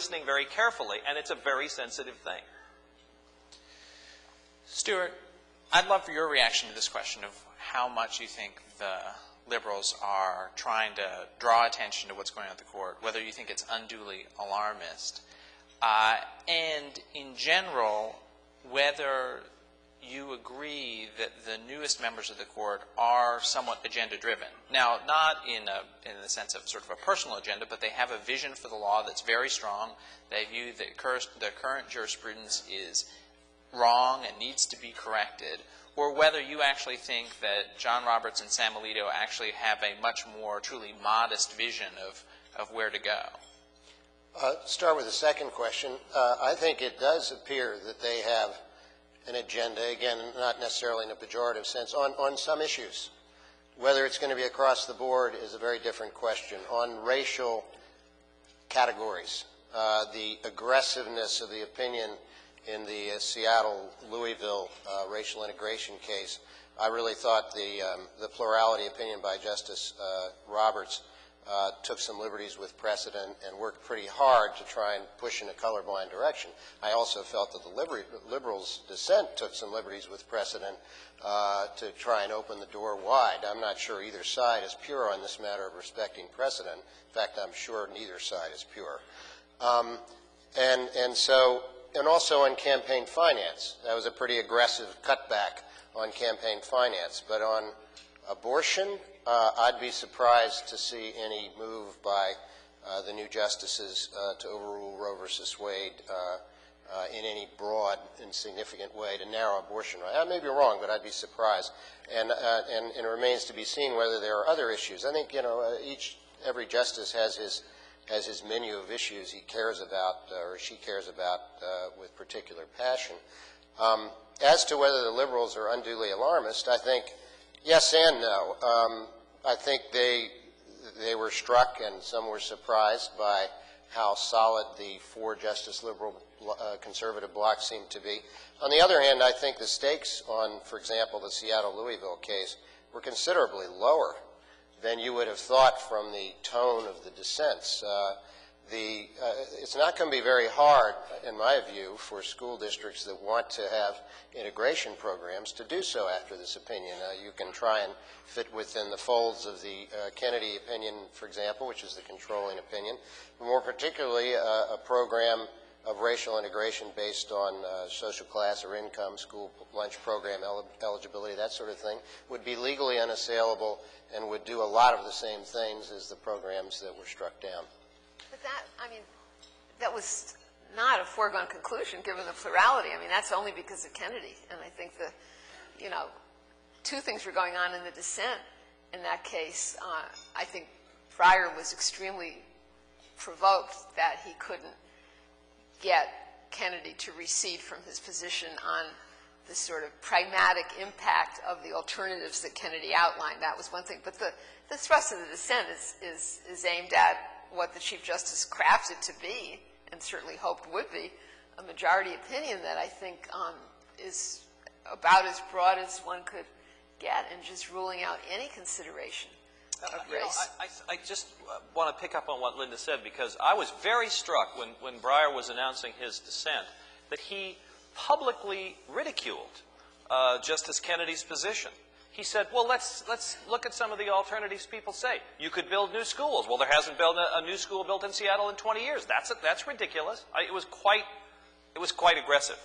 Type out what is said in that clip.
listening very carefully, and it's a very sensitive thing. Stuart, I'd love for your reaction to this question of how much you think the liberals are trying to draw attention to what's going on at the court, whether you think it's unduly alarmist, and in general, whether you agree that the newest members of the court are somewhat agenda-driven. Now, not in the sense of sort of a personal agenda, but they have a vision for the law that's very strong. They view that the current jurisprudence is wrong and needs to be corrected, or whether you actually think that John Roberts and Sam Alito actually have a much more truly modest vision of where to go. Start with the second question. I think it does appear that they have an agenda, again, not necessarily in a pejorative sense, on some issues. Whether it's going to be across the board is a very different question. On racial categories, the aggressiveness of the opinion in the Seattle-Louisville racial integration case, I really thought the plurality opinion by Justice Roberts took some liberties with precedent and worked pretty hard to try and push in a colorblind direction. I also felt that the liberals' dissent took some liberties with precedent to try and open the door wide. I'm not sure either side is pure on this matter of respecting precedent. In fact, I'm sure neither side is pure. And also on campaign finance. That was a pretty aggressive cutback on campaign finance. But on abortion, I'd be surprised to see any move by the new justices to overrule Roe versus Wade in any broad and significant way to narrow abortion rights. I may be wrong, but I'd be surprised. And it remains to be seen whether there are other issues. I think, you know, every justice has his menu of issues he cares about or she cares about with particular passion. As to whether the liberals are unduly alarmist, I think yes and no. I think they were struck and some were surprised by how solid the four-justice liberal conservative bloc seemed to be. On the other hand, I think the stakes on, for example, the Seattle-Louisville case were considerably lower than you would have thought from the tone of the dissents. It's not going to be very hard, in my view, for school districts that want to have integration programs to do so after this opinion. You can try and fit within the folds of the Kennedy opinion, for example, which is the controlling opinion. But more particularly, a program of racial integration based on social class or income, school lunch program eligibility, that sort of thing, would be legally unassailable and would do a lot of the same things as the programs that were struck down. But that, I mean, that was not a foregone conclusion given the plurality. I mean, that's only because of Kennedy. And I think you know, two things were going on in the dissent in that case. I think Breyer was extremely provoked that he couldn't get Kennedy to recede from his position on the sort of pragmatic impact of the alternatives that Kennedy outlined. That was one thing. But the thrust of the dissent is aimed at what the Chief Justice crafted to be, and certainly hoped would be, a majority opinion that I think is about as broad as one could get, and just ruling out any consideration of race. I just want to pick up on what Linda said, because I was very struck when Breyer was announcing his dissent that he publicly ridiculed Justice Kennedy's position. He said, well, let's look at some of the alternatives people say. You could build new schools. Well, there hasn't been a new school built in Seattle in 20 years. That's ridiculous. It was quite aggressive.